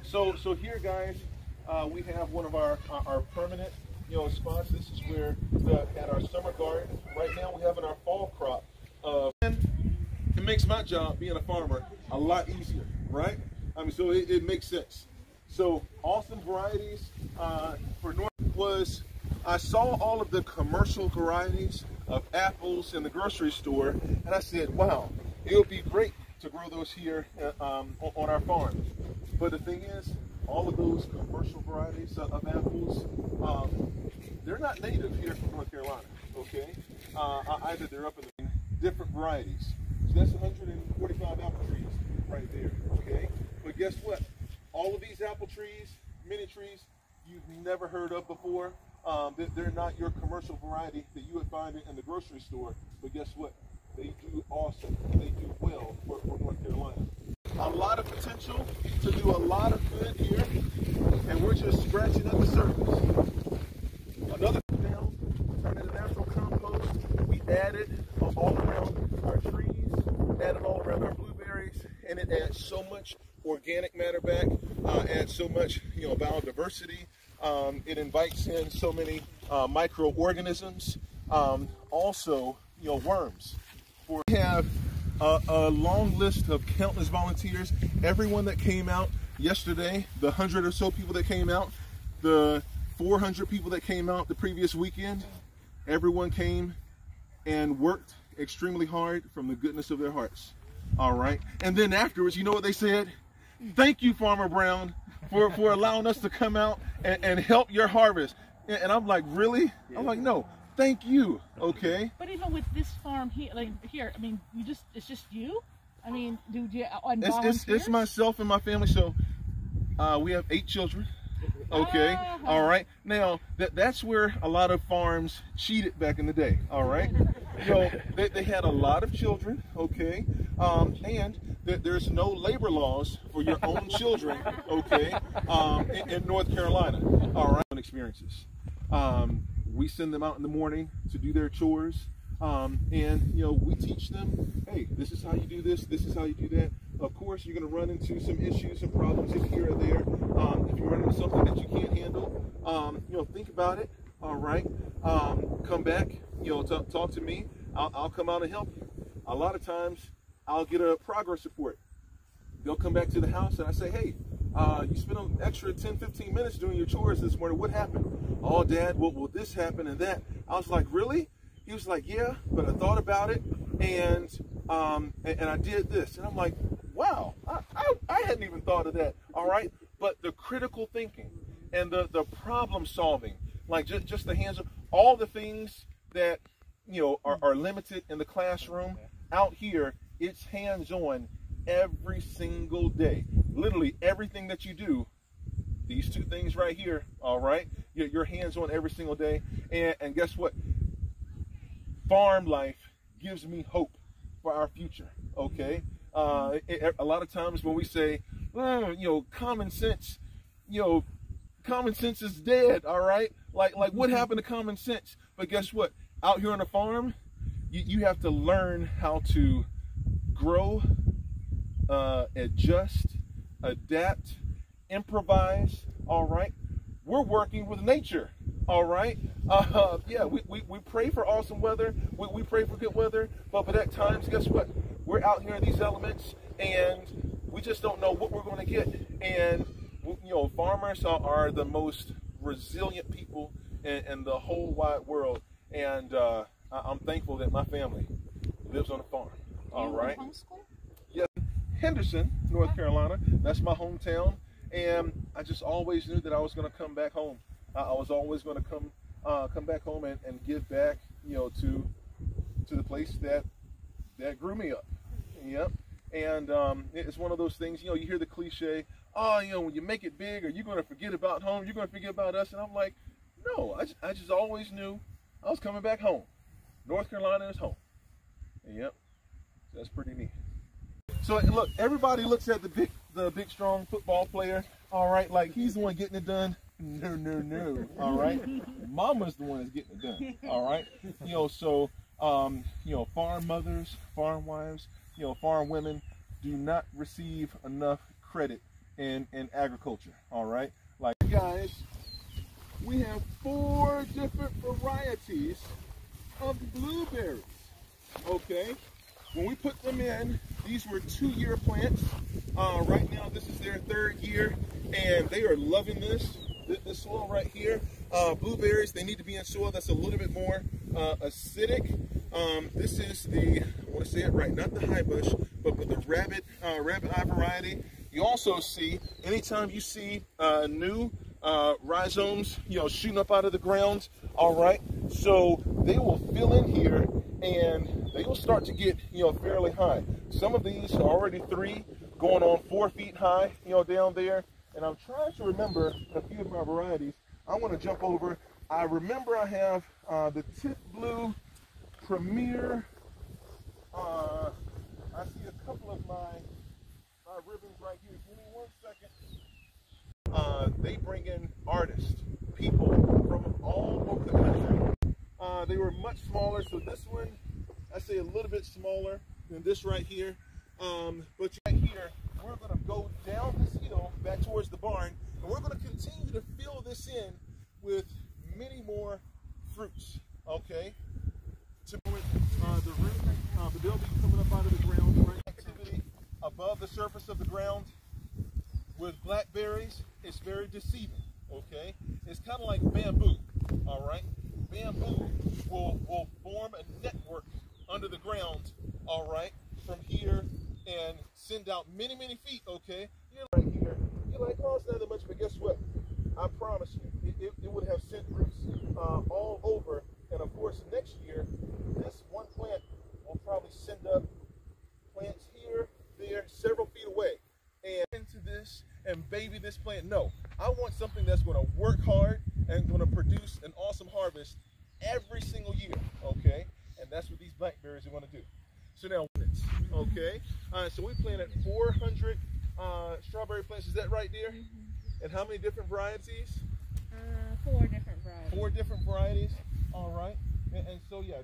So here, guys, we have one of our permanent, spots. This is where at our summer garden. Right now, we have in our fall crop. And it makes my job being a farmer a lot easier, right? I mean, so it makes sense. So awesome varieties for North was I saw all of the commercial varieties of apples in the grocery store, and I said, wow, it would be great to grow those here on our farm. But the thing is, all of those commercial varieties of apples, they're not native here from North Carolina, okay? Either they're up in different varieties. So that's 145 apple trees right there, okay? But guess what? All of these apple trees, mini trees, you've never heard of before. They're not your commercial variety that you would find in the grocery store. But guess what? They do awesome. They do well for North Carolina. A lot of potential to do a lot of good here, and we're just scratching at the surface. Another down, turn into natural compost. We added all around our trees, added all around our blueberries, and it adds so much organic matter back, adds so much biodiversity. It invites in so many microorganisms, also worms. We have a long list of countless volunteers. Everyone that came out yesterday, the 100 or so people that came out, the 400 people that came out the previous weekend, everyone came and worked extremely hard from the goodness of their hearts. All right. And then afterwards, you know what they said? Thank you, Farmer Brown, for allowing us to come out and help your harvest. And I'm like, really? I'm like, no. Thank you. Okay. But even with this farm here, I mean, it's just you. I mean, do you it's myself and my family. So we have 8 children. Okay. All right. Now that's where a lot of farms cheated back in the day. All right. They had a lot of children. Okay. And there's no labor laws for your own children. Okay. In North Carolina. All right. Experiences. We send them out in the morning to do their chores, and we teach them, hey, this is how you do this is how you do that. Of course, you're going to run into some issues and problems here or there. If you run into something that you can't handle, think about it. All right, come back, talk to me. I'll come out and help you. A lot of times, I'll get a progress report. They'll come back to the house and I say, hey, you spent an extra 10-15 minutes doing your chores this morning. What happened? Oh, Dad, well, this happened and that. I was like, really? He was like, yeah, but I thought about it and I did this. And I'm like, wow, I hadn't even thought of that. All right. But the critical thinking and the problem solving, like just the hands-on, all the things that, are limited in the classroom, out here, it's hands-on every single day. Literally everything that you do, these 2 things right here, all right, your hands on every single day. And guess what? Farm life gives me hope for our future, okay? A lot of times when we say, common sense, common sense is dead, all right? Like what happened to common sense? But guess what? Out here on the farm, you have to learn how to grow, adjust, adapt, improvise. All right, we're working with nature. All right, yeah, we pray for awesome weather. We pray for good weather, but at times, guess what? We're out here in these elements, and we just don't know what we're going to get. And farmers are the most resilient people in the whole wide world. And I'm thankful that my family lives on a farm. All right. Homeschool? Yeah, Henderson, North Carolina. That's my hometown, and I just always knew that I was going to come back home. I was always going to come back home and give back, to the place that grew me up. Yep. And it's one of those things. You hear the cliche, oh, when you make it big, are you going to forget about home? You're going to forget about us. And I'm like, no. I just always knew I was coming back home. North Carolina is home. Yep. That's pretty neat. So look, everybody looks at the big strong football player, all right, like he's the one getting it done. No, all right. Mama's the one that's getting it done, all right. So farm mothers, farm wives, farm women do not receive enough credit in agriculture. All right, like guys, we have 4 different varieties of blueberries. Okay, when we put them in, these were 2-year plants. Right now, this is their 3rd year, and they are loving this soil right here. Blueberries, they need to be in soil that's a little bit more acidic. This is the, I want to say it right, not the high bush, but the rabbit eye variety. You also see, anytime you see new rhizomes, shooting up out of the ground, all right, so they will fill in here and they will start to get, fairly high. Some of these are already 3, going on 4 feet high, down there. And I'm trying to remember a few of my varieties. I want to jump over. I remember I have the Tip Blue Premier. I see a couple of my ribbons right here. Give me 1 second. They bring in artists, people from all over the country. They were much smaller, so this one, I say a little bit smaller than this right here. But right here, we're going to go down this hill back towards the barn, and we're going to continue to fill this in with many more fruits, okay? The root, but they'll be coming up out of the ground, right? Activity above the surface of the ground with blackberries, it's very deceiving, okay? It's kind of like bamboo, all right? Bamboo will form a network under the ground, all right, from here and send out many, many feet, okay? You're right here. You're like, oh, it's not that much, but guess what? I promise you, it would have sent roots all over. And of course, next year, this one plant will probably send up plants here, there, several feet away. And into this and baby this plant. No, I want something that's going to work hard and going to produce an awesome harvest every single year, okay? And that's what these blackberries are going to do. So now, okay, so we planted 400 strawberry plants. Is that right, dear? Mm-hmm. And how many different varieties? 4 different varieties. 4 different varieties. All right. And so, yeah.